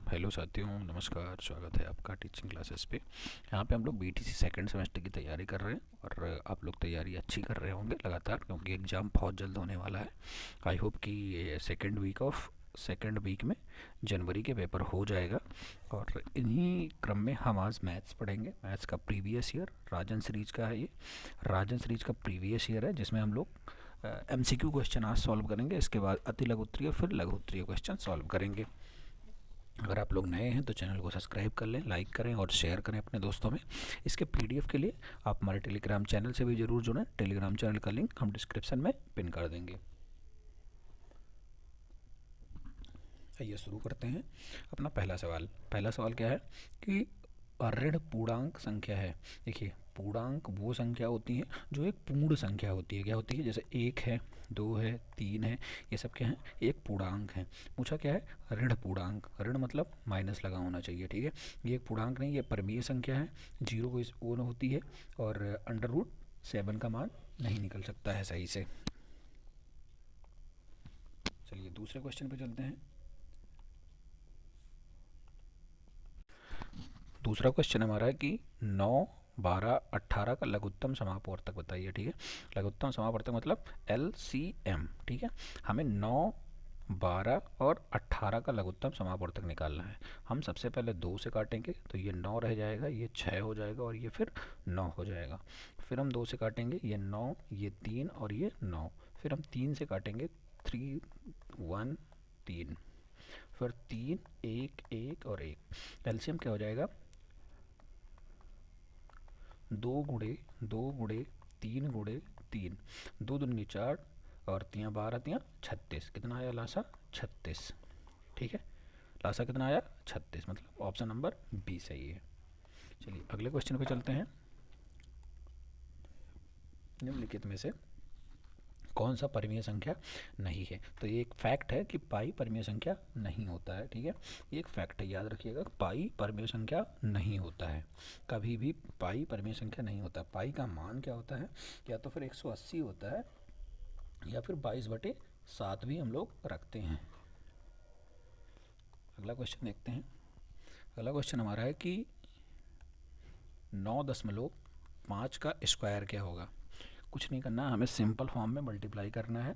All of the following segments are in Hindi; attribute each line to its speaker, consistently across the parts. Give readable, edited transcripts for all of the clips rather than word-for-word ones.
Speaker 1: हेलो साथियों, नमस्कार। स्वागत है आपका टीचिंग क्लासेस पे। यहाँ पे हम लोग बीटीसी सेकंड सेमेस्टर की तैयारी कर रहे हैं और आप लोग तैयारी अच्छी कर रहे होंगे लगातार, क्योंकि एग्ज़ाम बहुत जल्द होने वाला है। आई होप कि ये सेकेंड वीक में जनवरी के पेपर हो जाएगा। और इन्हीं क्रम में हम आज मैथ्स पढ़ेंगे। मैथ्स का प्रीवियस ईयर राजन सीरीज का है। ये राजन सीरीज का प्रीवियस ईयर है, जिसमें हम लोग MCQ क्वेश्चन आज सॉल्व करेंगे। इसके बाद अति लघु उत्तरीय, फिर लघु उत्तरीय क्वेश्चन सॉल्व करेंगे। अगर आप लोग नए हैं तो चैनल को सब्सक्राइब कर लें, लाइक करें और शेयर करें अपने दोस्तों में। इसके PDF के लिए आप हमारे टेलीग्राम चैनल से भी ज़रूर जुड़ें। टेलीग्राम चैनल का लिंक हम डिस्क्रिप्शन में पिन कर देंगे। आइए शुरू करते हैं अपना पहला सवाल क्या है कि ऋण पूर्णांक संख्या है। देखिए, पूर्णांक वो संख्या होती है जो एक पूर्ण संख्या होती है। क्या होती है? जैसे 1 है, 2 है, 3 है, ये सब क्या है? एक पूर्णांक है। पूछा क्या है? ऋण पूर्णांक। ऋण मतलब माइनस लगा होना चाहिए, ठीक है। ये एक पूर्णांक नहीं, ये परमीय संख्या है। जीरो को इस ओन होती है और √7 का मान नहीं निकल सकता है सही से। चलिए दूसरे क्वेश्चन पे चलते हैं। दूसरा क्वेश्चन हमारा है कि 9, 12, 18 का लघुत्तम समापवर्तक बताइए, ठीक है। लघुत्तम समापवर्तक मतलब LCM, ठीक है। हमें 9, 12 और 18 का लघुत्तम समापवर्तक निकालना है। हम सबसे पहले 2 से काटेंगे तो ये 9 रह जाएगा, ये 6 हो जाएगा और ये फिर 9 हो जाएगा। फिर हम 2 से काटेंगे, ये 9, ये 3 और ये 9। फिर हम 3 से काटेंगे, 3, 1, 3। फिर 3, 1, 1 और 1। एलसीएम क्या हो जाएगा? 2 गुणे 3 गुणे 3, 2 दूनी 4 और 3 12 3 36। कितना आया लासा? 36, ठीक है। लासा कितना आया? 36, मतलब ऑप्शन नंबर बी सही है। चलिए अगले क्वेश्चन पे चलते हैं। निम्नलिखित में से कौन सा परमीय संख्या नहीं है? तो ये एक फैक्ट है कि पाई परमीय संख्या नहीं होता है, ठीक है। ये एक फैक्ट है, याद रखिएगा। पाई परमीय संख्या नहीं होता है, कभी भी पाई परमीय संख्या नहीं होता। पाई का मान क्या होता है? या तो फिर 180 होता है या फिर 22/7 भी हम लोग रखते हैं। अगला क्वेश्चन देखते हैं। अगला क्वेश्चन हमारा है कि 9.5 का स्क्वायर क्या होगा? कुछ नहीं करना, हमें सिंपल फॉर्म में मल्टीप्लाई करना है।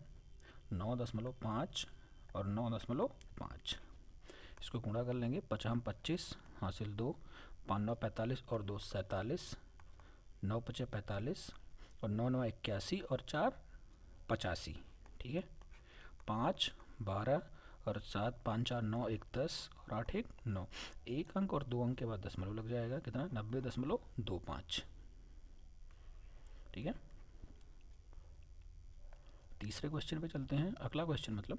Speaker 1: 9.5 और 9.5, इसको गुणा कर लेंगे। 5 25 हासिल 2, 5 9 45 और 2 47, 9 5 45 और 9 9 81 और 4 85, ठीक है। 5 12 और 7 5 4 9 1 10 और 8 1 9। एक अंक और 2 अंक के बाद दशमलव लग जाएगा। कितना? 90.25, ठीक है। तीसरे क्वेश्चन पे चलते हैं। अगला क्वेश्चन मतलब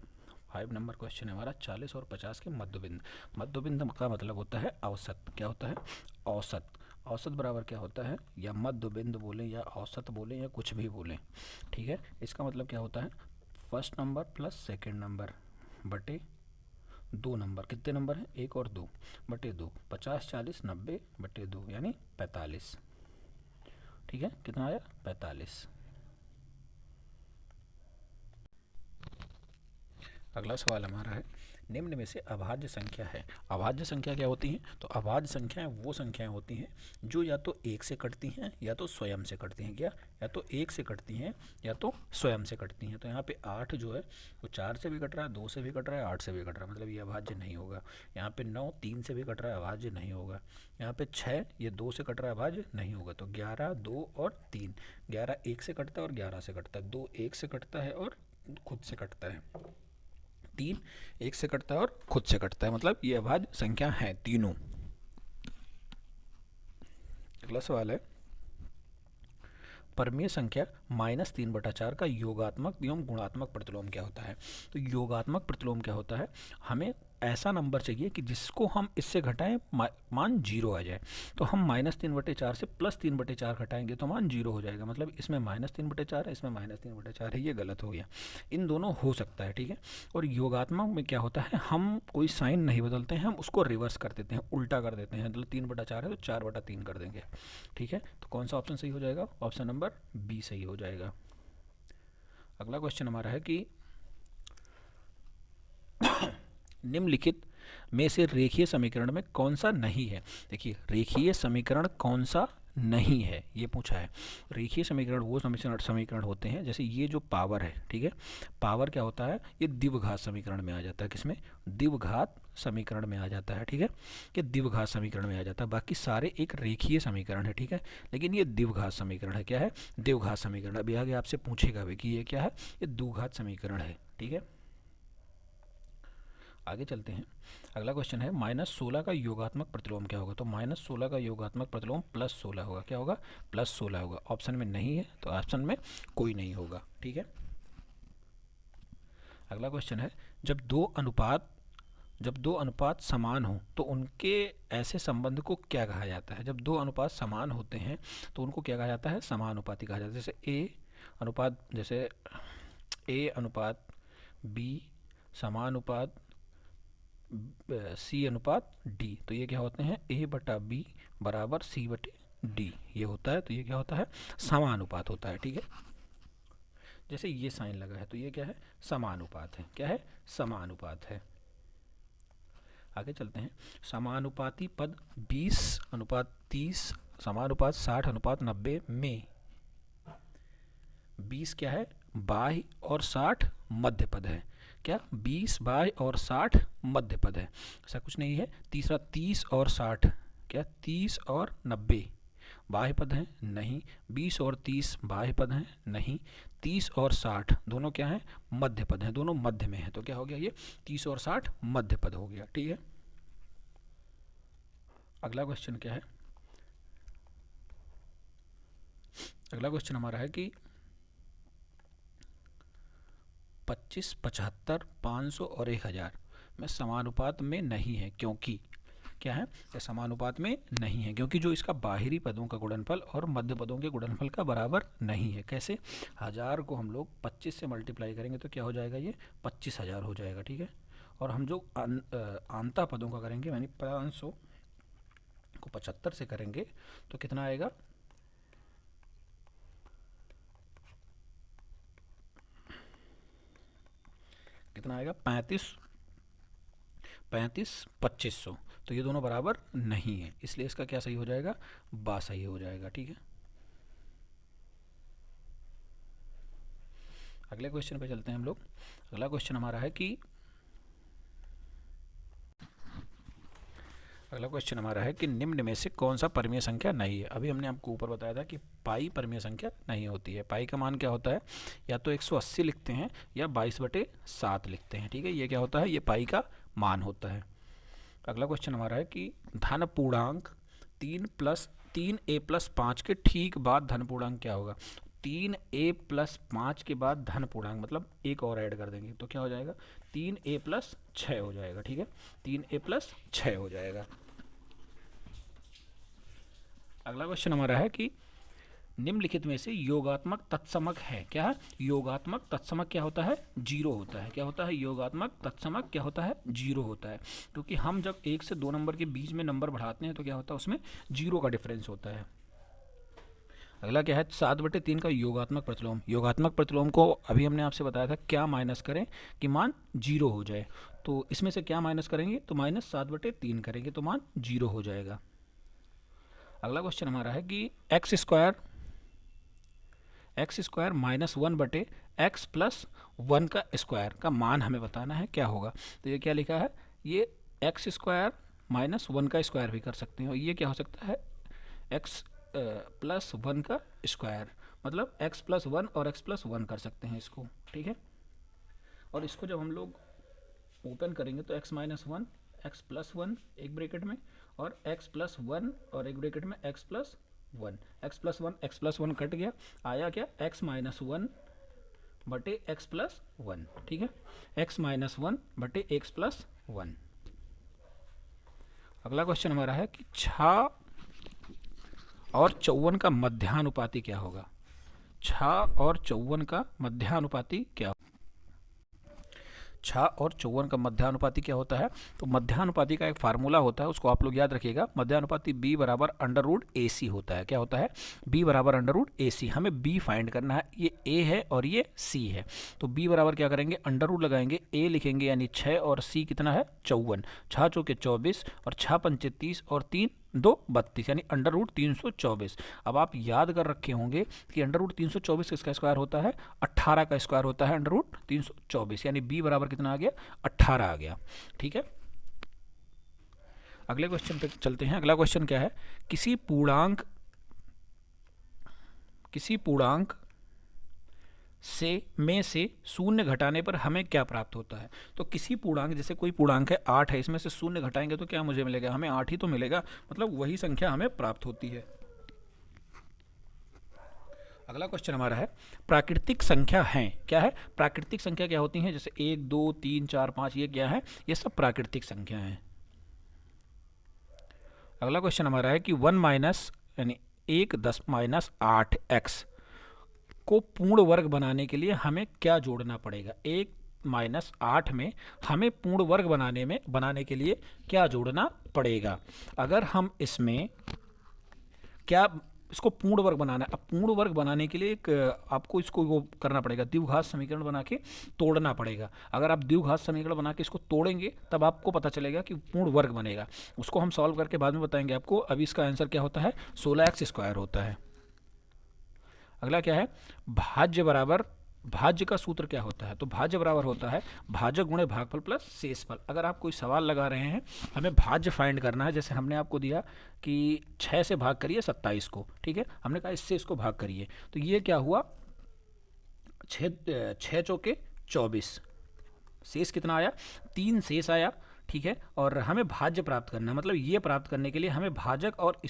Speaker 1: 5 नंबर क्वेश्चन है हमारा। 40 और 50 के मध्यबिंद। मध्यबिंद का मतलब होता है औसत। क्या होता है? औसत। औसत बराबर क्या होता है? या मध्यबिंद बोलें या औसत बोलें या कुछ भी बोलें, ठीक है। इसका मतलब क्या होता है? First number plus second number बटे 2 नंबर। कितने नंबर हैं? 1 और 2 बटे 2। 50 40 90 बटे 2 यानी 45, ठीक है। कितना आया? 45। अगला सवाल हमारा है, निम्न में से अभाज्य संख्या है। अभाज्य संख्या क्या होती हैं? तो अभाज्य संख्याएं वो संख्याएं होती हैं जो या तो 1 से कटती हैं या तो स्वयं से कटती हैं। क्या? या तो 1 से कटती हैं या तो स्वयं से कटती हैं। तो यहाँ पे 8 जो है वो 4 से भी कट रहा है, 2 से भी कट रहा है, 8 से भी कट रहा है, मतलब ये अभाज्य नहीं होगा। यहाँ पे 9 3 से भी कट रहा है, अभाज्य नहीं होगा। यहाँ पे 6 ये 2 से कट रहा है, अभाज्य नहीं होगा। तो 11 2 और 3। 11 1 से कटता है और 11 से कटता है। 2 1 से कटता है और खुद से कटता है। 3 1 से कटता है और खुद से कटता है, मतलब ये अभाज्य संख्या है तीनों। अगला सवाल है, परमीय संख्या -3/4 का योगात्मक एवं गुणात्मक प्रतिलोम क्या होता है? तो योगात्मक प्रतिलोम क्या होता है? हमें ऐसा नंबर चाहिए कि जिसको हम इससे घटाएं मान 0 आ जाए। तो हम -3/4 से +3/4 घटाएंगे तो मान 0 हो जाएगा। मतलब इसमें -3/4 है, इसमें -3/4 है, ये गलत हो गया। इन दोनों हो सकता है, ठीक है। और योगात्मक में क्या होता है? हम कोई साइन नहीं बदलते हैं, हम उसको रिवर्स कर देते हैं, उल्टा कर देते हैं। मतलब 3/4 है तो 4/3 कर देंगे, ठीक है। तो कौन सा ऑप्शन सही हो जाएगा? ऑप्शन नंबर बी सही हो जाएगा। अगला क्वेश्चन हमारा है कि निम्नलिखित में से रेखीय समीकरण में कौन सा नहीं है। देखिए रेखीय समीकरण कौन सा नहीं है ये पूछा है। रेखीय समीकरण वो समीकरण होते हैं, जैसे ये जो पावर है, ठीक है, पावर क्या होता है, ये द्विघात समीकरण में आ जाता है। किसमें? द्विघात समीकरण में आ जाता है, ठीक है, ये द्विघात समीकरण में आ जाता है। बाकी सारे एक रेखीय समीकरण है, ठीक है, लेकिन ये द्विघात समीकरण है। क्या है? द्विघात समीकरण। अभी आगे आपसे पूछेगा भी कि ये क्या है, ये द्विघात समीकरण है, ठीक है। आगे चलते हैं। अगला क्वेश्चन है -16 का योगात्मक प्रतिलोम क्या होगा। तो -16 का योगात्मक प्रतिलोम +16 होगा। क्या होगा? +16 होगा। ऑप्शन में नहीं है तो ऑप्शन में कोई नहीं होगा, ठीक है। अगला क्वेश्चन है जब दो अनुपात समान हो तो उनके ऐसे संबंध को क्या कहा जाता है। जब दो अनुपात समान होते हैं तो उनको क्या कहा जाता है? समानुपाती कहा जाता है। जैसे ए अनुपात बी समानुपात सी अनुपात डी, तो ये क्या होते हैं? ए बटा बी बराबर सी बटे डी, ये होता है। तो ये क्या होता है? समानुपात होता है, ठीक है। जैसे ये साइन लगा है तो ये क्या है? समानुपात है। क्या है? समानुपात है। आगे चलते हैं। समानुपाती पद 20:30 समानुपात 60:90 में 20 क्या है? बाह्य और 60 मध्य पद है। क्या? 20 बाह्य और 60 मध्य पद है, ऐसा कुछ नहीं है। तीसरा 30 और 60, क्या 30 और 90 बाह्य पद हैं? नहीं। 20 और 30 बाह्य पद हैं? नहीं। 30 और 60 दोनों क्या हैं? मध्य पद हैं, दोनों मध्य में हैं। तो क्या हो गया? ये 30 और 60 मध्य पद हो गया, ठीक है। अगला क्वेश्चन क्या है? अगला क्वेश्चन हमारा है कि 25, 75, 500 और 1000 में समानुपात में नहीं है, क्योंकि क्या है? ये समानुपात में नहीं है क्योंकि जो इसका बाहरी पदों का गुणनफल और मध्य पदों के गुणनफल का बराबर नहीं है। कैसे? 1000 को हम लोग 25 से मल्टीप्लाई करेंगे तो क्या हो जाएगा? ये 25,000 हो जाएगा, ठीक है। और हम जो आंता पदों का करेंगे यानी 500 को 75 से करेंगे तो कितना आएगा? कितना आएगा? 2500। तो ये दोनों बराबर नहीं है, इसलिए इसका क्या सही हो जाएगा? बा सही हो जाएगा, ठीक है। अगले क्वेश्चन पे चलते हैं हम लोग। अगला क्वेश्चन हमारा है कि निम्न में से कौन सा परमीय संख्या नहीं है। अभी हमने आपको ऊपर बताया था कि पाई परमीय संख्या नहीं होती है। पाई का मान क्या होता है? या तो 180 लिखते हैं या 22/7 लिखते हैं, ठीक है। ये क्या होता है? ये पाई का मान होता है। अगला क्वेश्चन हमारा है कि धन पूर्णांक 3a+5 के ठीक बाद धन पूर्णांक क्या होगा। 3a+5 के बाद धन पूर्णांक मतलब एक और ऐड कर देंगे तो क्या हो जाएगा? 3a+6 हो जाएगा, ठीक है। 3a+6 हो जाएगा। अगला क्वेश्चन हमारा है कि निम्नलिखित में से योगात्मक तत्समक है। क्या है? योगात्मक तत्समक क्या होता है? 0 होता है। क्या होता है? योगात्मक तत्समक क्या होता है? 0 होता है, क्योंकि हम जब 1 से 2 नंबर के बीच में नंबर बढ़ाते हैं तो क्या होता है? उसमें 0 का डिफरेंस होता है। अगला क्या है? 7/3 का योगात्मक प्रतिलोम। योगात्मक प्रतिलोम को अभी हमने आपसे बताया था क्या माइनस करें कि मान 0 हो जाए। तो इसमें से क्या माइनस करेंगे? तो -7/3 करेंगे तो मान 0 हो जाएगा। अगला क्वेश्चन हमारा है कि x स्क्वायर -1/x+1 का स्क्वायर का मान हमें बताना है, क्या होगा। तो ये क्या लिखा है? ये x² -1 का स्क्वायर भी कर सकते हैं और ये क्या हो सकता है? x+1 का स्क्वायर, मतलब x+1 और x+1 कर सकते हैं इसको, ठीक है। और इसको जब हम लोग ओपन करेंगे तो x-1 x+1 एक ब्रैकेट में और x+1 और एक ब्रैकेट में x+1 x+1 कट गया, आया क्या? x-1/x+1, ठीक है। x-1/x+1। अगला क्वेश्चन हमारा है कि 6 और 54 का मध्यानुपाती क्या होगा। 6 और 54 का मध्यानुपाती क्या होगा? 6 और 54 का मध्यानुपाती क्या होता है? तो मध्यानुपाती का एक फार्मूला होता है, उसको आप लोग याद रखिएगा। मध्यानुपाती b बराबर अंडर रूट ए सी होता है। क्या होता है? b बराबर अंडर रूट ए सी। हमें b फाइंड करना है, ये a है और ये c है। तो b बराबर क्या करेंगे? अंडर रूट लगाएंगे, a लिखेंगे यानी 6 और c कितना है? 54। 6 चौके 24 और 6 पंचे 30 और 3 2 32 यानी अंडर रूट 324। अब आप याद कर रखे होंगे कि अंडर रूट 324 किसका स्क्वायर होता है? 18 का स्क्वायर होता है अंडर रूट 324, यानी b बराबर कितना आ गया? 18 आ गया। ठीक है, अगले क्वेश्चन पे चलते हैं। अगला क्वेश्चन क्या है? किसी पूर्णांक में से शून्य घटाने पर हमें क्या प्राप्त होता है? तो किसी पूर्णांक, जैसे कोई पूर्णांक है 8 है, इसमें से शून्य घटाएंगे तो क्या मुझे मिलेगा? हमें 8 ही तो मिलेगा, मतलब वही संख्या हमें प्राप्त होती है। अगला क्वेश्चन हमारा है प्राकृतिक संख्या है। क्या है? प्राकृतिक संख्या क्या होती है? जैसे 1 2 3 4 5, ये क्या है? ये सब प्राकृतिक संख्या है। अगला क्वेश्चन हमारा है कि 1 माइनस यानी 1 10 माइनस 8 एक्स को पूर्ण वर्ग बनाने के लिए हमें क्या जोड़ना पड़ेगा? 1 माइनस 8 में हमें पूर्ण वर्ग बनाने के लिए क्या जोड़ना पड़ेगा? अगर हम इसमें क्या इसको पूर्ण वर्ग बनाना है। अब पूर्ण वर्ग बनाने के लिए एक आपको इसको वो करना पड़ेगा, द्विघात समीकरण बना के तोड़ना पड़ेगा। अगर आप द्विघात समीकरण बना के इसको तोड़ेंगे तब आपको पता चलेगा कि पूर्ण वर्ग बनेगा। उसको हम सॉल्व करके बाद में बताएंगे आपको। अभी इसका आंसर क्या होता है? 16x स्क्वायर होता है। अगला क्या है? भाज्य का सूत्र क्या होता है? तो भाज्य बराबर होता है भाजक गुणे भागफल प्लस शेषफल। अगर आप कोई सवाल लगा रहे हैं, हमें भाज्य फाइंड करना है, जैसे हमने आपको दिया कि 6 से भाग करिए 27 को, ठीक है, हमने कहा इससे इसको भाग करिए, तो ये क्या हुआ? 6 चौके 24, शेष कितना आया? 3 शेष आया। ठीक है, और हमें भाज्य प्राप्त करना है, मतलब ये प्राप्त करने के लिए हमें भाजक और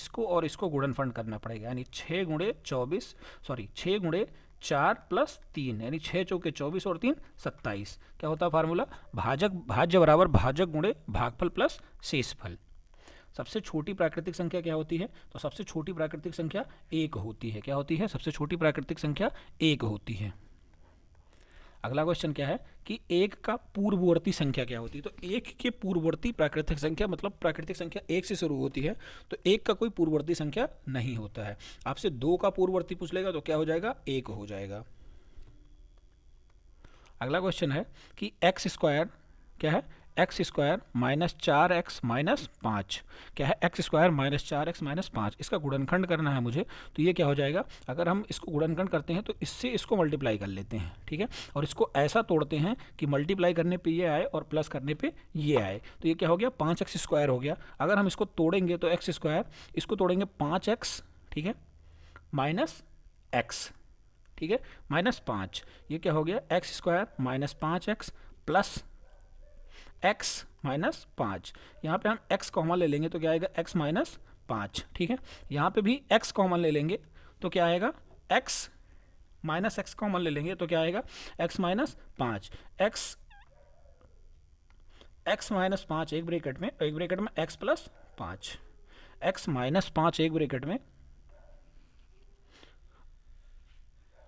Speaker 1: इसको गुणनफल करना पड़ेगा, यानी 6 गुणे 4 प्लस 3 यानी 6 चौके 24 और 3 27। क्या होता है फार्मूला? भाज्य बराबर भाजक गुणे भागफल प्लस शेषफल। सबसे छोटी प्राकृतिक संख्या क्या होती है? तो सबसे छोटी प्राकृतिक संख्या 1 होती है। क्या होती है? सबसे छोटी प्राकृतिक संख्या 1 होती है। अगला क्वेश्चन क्या है कि 1 का पूर्ववर्ती संख्या क्या होती है? तो 1 के पूर्ववर्ती प्राकृतिक संख्या, मतलब प्राकृतिक संख्या 1 से शुरू होती है, तो 1 का कोई पूर्ववर्ती संख्या नहीं होता है। आपसे 2 का पूर्ववर्ती पूछ लेगा तो क्या हो जाएगा? 1 हो जाएगा। अगला क्वेश्चन है कि एक्स स्क्वायर क्या है? X square minus 4x minus 5। क्या है? X square minus 4x minus 5, इसका गुणनखंड करना है मुझे। तो ये क्या हो जाएगा? अगर हम इसको गुणनखंड करते हैं तो इससे इसको मल्टीप्लाई कर लेते हैं, ठीक है, और इसको ऐसा तोड़ते हैं कि मल्टीप्लाई करने पे ये आए और प्लस करने पे ये आए। तो ये क्या हो गया? 5x स्क्वायर हो गया। अगर हम इसको तोड़ेंगे तो एक्स स्क्वायर, इसको तोड़ेंगे 5x, ठीक है, माइनस x, ठीक है, माइनस 5, ये क्या हो गया? X square minus 5x plus x minus 5। यहाँ पे हम x कॉमन ले लेंगे तो क्या आएगा? x माइनस 5, ठीक है। यहाँ पे भी x कॉमन ले लेंगे तो क्या आएगा? x माइनस x कॉमन ले लेंगे तो क्या आएगा? x minus 5। x माइनस 5 एक ब्रैकेट में x प्लस 5, x माइनस 5 एक ब्रैकेट में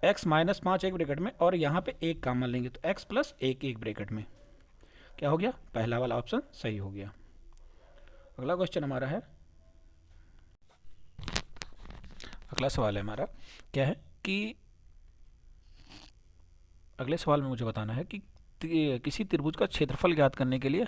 Speaker 1: x माइनस 5 एक ब्रैकेट में, और यहाँ पे एक कॉमन लेंगे तो x प्लस 1 एक ब्रैकेट में। क्या हो गया? पहला वाला ऑप्शन सही हो गया। अगला क्वेश्चन हमारा है, अगला सवाल है हमारा, क्या है कि अगले सवाल में मुझे बताना है कि किसी त्रिभुज का क्षेत्रफल ज्ञात करने के लिए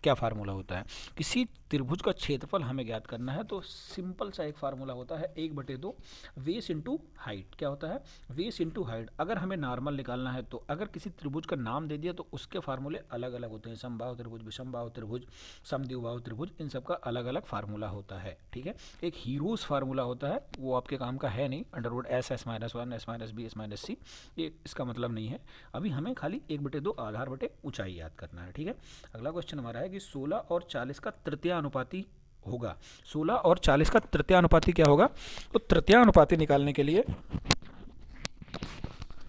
Speaker 1: क्या फार्मूला होता है? किसी त्रिभुज का क्षेत्रफल हमें ज्ञात करना है तो सिंपल सा एक फार्मूला होता है 1/2 बेस इंटू हाइट। क्या होता है? Base into height. अगर हमें नॉर्मल निकालना है तो अगर किसी त्रिभुज का नाम दे दिया तो उसके फार्मूले अलग अलग होते हैं। समबाहु त्रिभुज, विषमबाहु त्रिभुज, समद्विबाहु त्रिभुज, इन सब का अलग अलग फार्मूला होता है, ठीक है। एक हीरोज फार्मूला होता है, वो आपके काम का है नहीं, underwood S S minus 1 S minus B S minus C, ये इसका मतलब नहीं है। अभी हमें खाली 1/2 आधार बटे ऊंचाई याद करना है, ठीक है। अगला क्वेश्चन हमारा है कि 16 और 40 का तृतीयानुपाती होगा। 16 और 40 का तृतीयानुपाती क्या होगा? तो तृतीयानुपाती निकालने के लिए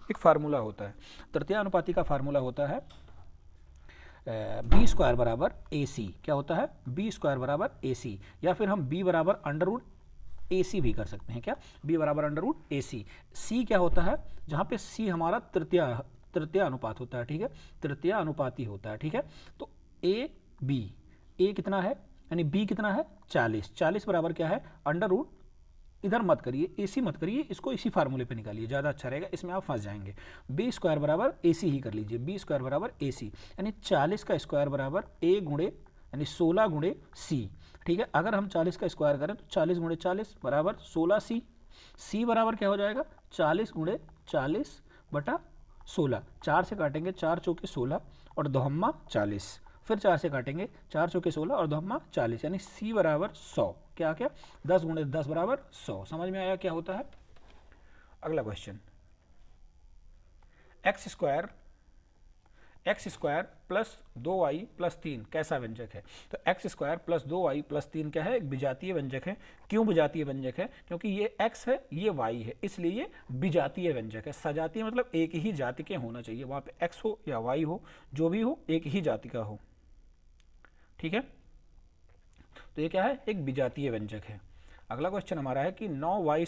Speaker 1: एक फार्मूला होता है। तृतीयानुपाती का फार्मूला होता है बी स्क्वायर बराबर ए सी। क्या होता है? बी स्क्वायर बराबर ए सी, या फिर हम बी बराबर अंडर रूट ए सी भी कर सकते हैं। क्या? बी बराबर अंडर रूट ए सी। सी क्या होता है? जहाँ पे सी हमारा तृतीय
Speaker 2: तृतीय अनुपात होता है, ठीक है, तृतीय अनुपाती होता है, ठीक है। तो ए बी, ए कितना है यानी बी कितना है 40, 40 बराबर क्या है अंडर रूट, इधर मत करिए, एसी मत करिए, इसको इसी फार्मूले पे निकालिए, ज़्यादा अच्छा रहेगा, इसमें आप फंस जाएंगे। बी स्क्वायर बराबर एसी ही कर लीजिए, बी स्क्वायर बराबर एसी यानी 40 का स्क्वायर बराबर ए गुणे यानी 16 गुणे सी, ठीक है। अगर हम 40 का स्क्वायर करें तो 40 गुणे 40 बराबर 16 सी, सी बराबर क्या हो जाएगा 40 गुणे 40 बटा 16, 4 से काटेंगे 4 चौके 16 और दोहम्मा 40, फिर 4 से काटेंगे 4 चौके 16 और दोहम्मा 40 यानी सी बराबर 100, क्या क्या 10 गुणे 10 बराबर 100। समझ में आया क्या होता है। अगला question, x square plus 2y plus 3 कैसा व्यंजक है। तो x square plus 2y plus 3 क्या है, एक विजातीय व्यंजक है। क्यों विजातीय व्यंजक है, क्योंकि ये x है ये y है, इसलिए ये विजातीय व्यंजक है। सजातीय मतलब एक ही जाति के होना चाहिए, वहाँ पे x हो या y हो, जो भी हो एक ही जाति का हो, ठीक है। तो ये क्या है, एक विजातीय व्यंजक है। अगला क्वेश्चन हमारा है कि 9y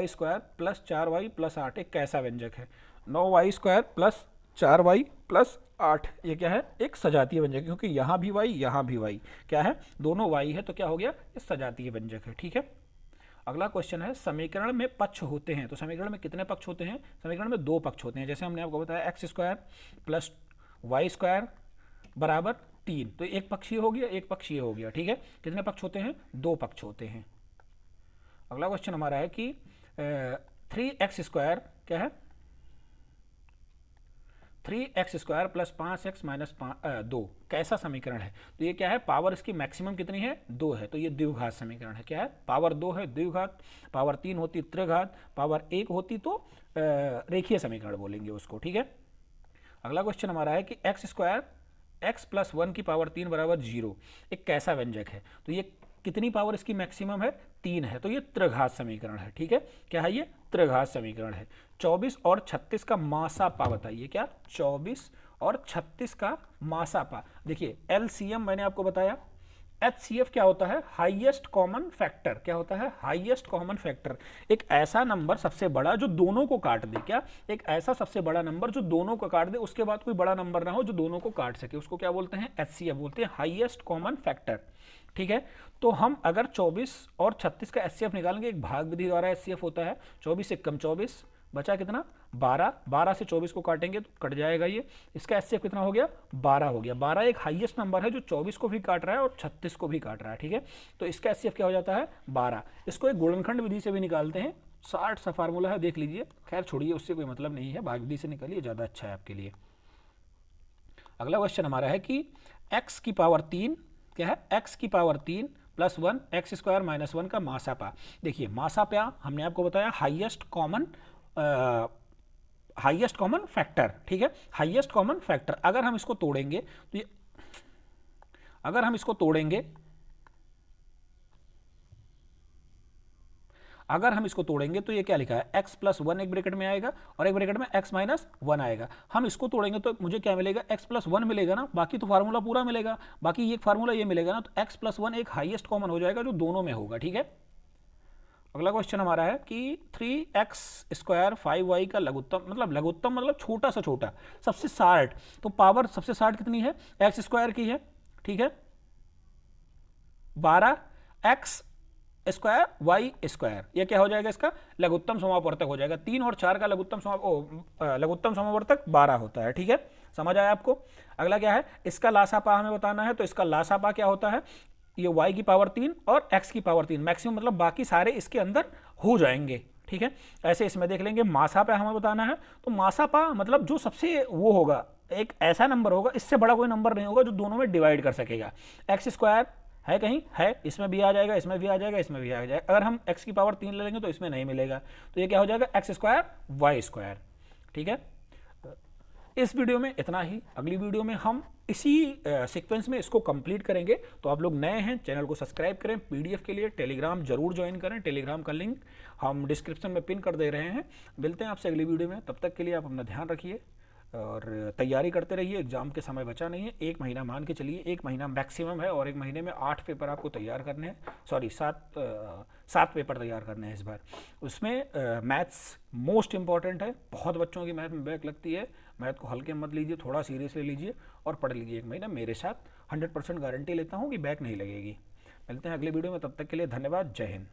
Speaker 2: square plus 4y plus 8 एक कैसा व्यंजक है। 9y square plus 4y plus 8 ये क्या है, एक सजातीय व्यंजक, क्योंकि यहाँ भी y यहाँ भी y क्या है, दोनों y है, तो क्या हो गया, ये सजातीय व्यंजक है, ठीक है। अगला क्वेश्चन है, समीकरण में पक्ष होते हैं, तो समीकरण में कितने पक्ष होते हैं, समीकरण में 2 पक्ष होते हैं। जैसे हमने आपको बताया x square plus y square बराबर 3, तो एक पक्षीय हो गया, एक पक्षीय हो गया, ठीक है। कितने पक्ष होते हैं, 2 पक्ष होते हैं। अगला क्वेश्चन हमारा है कि 3x स्क्वायर क्या है, 3x square plus 5x minus 2 कैसा समीकरण है। तो ये क्या है, पावर इसकी मैक्सिमम कितनी है 2 है, तो ये द्विघात समीकरण है। क्या है, पावर 2 है द्विघात, पावर 3 होती त्रिघात, पावर 1 होती तो रेखीय समीकरण बोलेंगे उसको, ठीक है। अगला क्वेश्चन हमारा है कि एक्स स्क्वायर x प्लस 1 की पावर 3 बराबर 0 एक कैसा व्यंजक है। तो ये कितनी पावर इसकी मैक्सिमम है 3 है, तो ये त्रिघात समीकरण है, ठीक है। क्या है, ये त्रिघात समीकरण है। 24 और 36 का मासापा बताइए, क्या 24 और 36 का मासापा। देखिए एलसीएम मैंने आपको बताया, HCF क्या होता है, हाईएस्ट कॉमन फैक्टर। क्या होता है, हाईएस्ट कॉमन फैक्टर, एक ऐसा नंबर सबसे बड़ा जो दोनों को काट दे। क्या, एक ऐसा सबसे बड़ा नंबर जो दोनों को काट दे, उसके बाद कोई बड़ा नंबर ना हो जो दोनों को काट सके, उसको क्या बोलते हैं, HCF बोलते हैं, हाईएस्ट कॉमन फैक्टर, ठीक है। तो हम अगर 24 और 36 का HCF निकालेंगे, एक भाग विधि द्वारा HCF होता है, 24 से कम 24 बचा कितना 12, 12 से 24 को काटेंगे तो कट जाएगा ये, इसका HCF कितना हो गया 12 हो गया। 12 एक हाईएस्ट नंबर है जो 24 को भी काट रहा है और 36 को भी काट रहा है, ठीक है। तो इसका HCF क्या हो जाता है 12। इसको एक गुणनखंड विधि से भी निकालते हैं, 60 सा फार्मूला है, देख लीजिए, खैर छोड़िए उससे कोई मतलब नहीं है, भाग विधि से निकालिए, ज़्यादा अच्छा है आपके लिए। अगला क्वेश्चन हमारा है कि x की पावर 3 क्या है, x की power 3 plus 1 x square minus 1 का मासापा। देखिए मासापा हमने आपको बताया हाईएस्ट कॉमन फैक्टर, ठीक है, हाईएस्ट कॉमन फैक्टर। अगर हम इसको तोड़ेंगे तो ये, अगर हम इसको तोड़ेंगे तो ये क्या लिखा है, x प्लस 1 एक ब्रैकेट में आएगा और एक ब्रैकेट में x माइनस 1 आएगा। हम इसको तोड़ेंगे तो मुझे क्या मिलेगा, x प्लस 1 मिलेगा ना, बाकी तो फार्मूला पूरा मिलेगा, बाकी ये फार्मूला ये मिलेगा ना, तो x प्लस 1 एक हाईएस्ट कॉमन हो जाएगा जो दोनों में होगा, ठीक है। अगला क्वेश्चन हमारा है कि 3x स्क्वायर 5y का लघुत्तम मतलब छोटा सा छोटा, सबसे शार्ट, तो पावर सबसे शार्ट कितनी है, एक्स स्क्वायर की है, ठीक है, 12x स्क्वायर वाई स्क्वायर, यह क्या हो जाएगा, इसका लघुत्तम समापवर्तक हो जाएगा। 3 और 4 का लघुत्तम समापवर्तक 12 होता है, ठीक है, समझ आया आपको। अगला क्या है, इसका लासापा हमें बताना है, तो इसका लासापा क्या होता है, ये y की पावर 3 और x की पावर 3 मैक्सिमम, मतलब बाकी सारे इसके अंदर हो जाएंगे, ठीक है। ऐसे इसमें देख लेंगे। मासापा हमें बताना है, तो मासापा मतलब जो सबसे वो होगा, एक ऐसा नंबर होगा, इससे बड़ा कोई नंबर नहीं होगा जो दोनों में डिवाइड कर सकेगा। एक्स स्क्वायर है कहीं है, इसमें भी आ जाएगा, इसमें भी आ जाएगा, इसमें भी आ जाएगा। अगर हम x की पावर 3 ले लेंगे तो इसमें नहीं मिलेगा, तो ये क्या हो जाएगा एक्स स्क्वायर वाई स्क्वायर, ठीक है। इस वीडियो में इतना ही, अगली वीडियो में हम इसी सीक्वेंस में इसको कंप्लीट करेंगे। तो आप लोग नए हैं, चैनल को सब्सक्राइब करें, पीडीएफ के लिए टेलीग्राम जरूर ज्वाइन करें, टेलीग्राम का लिंक हम डिस्क्रिप्शन में पिन कर दे रहे हैं। मिलते हैं आपसे अगली वीडियो में, तब तक के लिए आप अपना ध्यान रखिए, और तैयारी करते रहिए, एग्ज़ाम के समय बचा नहीं है, 1 महीना मान के चलिए, 1 महीना मैक्सिमम है और 1 महीने में 8 पेपर आपको तैयार करने हैं, सॉरी 7 पेपर तैयार करने हैं इस बार। उसमें मैथ्स मोस्ट इम्पॉर्टेंट है, बहुत बच्चों की मैथ में बैक लगती है, मैथ को हल्के मत लीजिए, थोड़ा सीरियस ले लीजिए और पढ़ लीजिए 1 महीना मेरे साथ, 100% गारंटी लेता हूँ कि बैक नहीं लगेगी। मिलते हैं अगले वीडियो में, तब तक के लिए धन्यवाद, जय हिंद।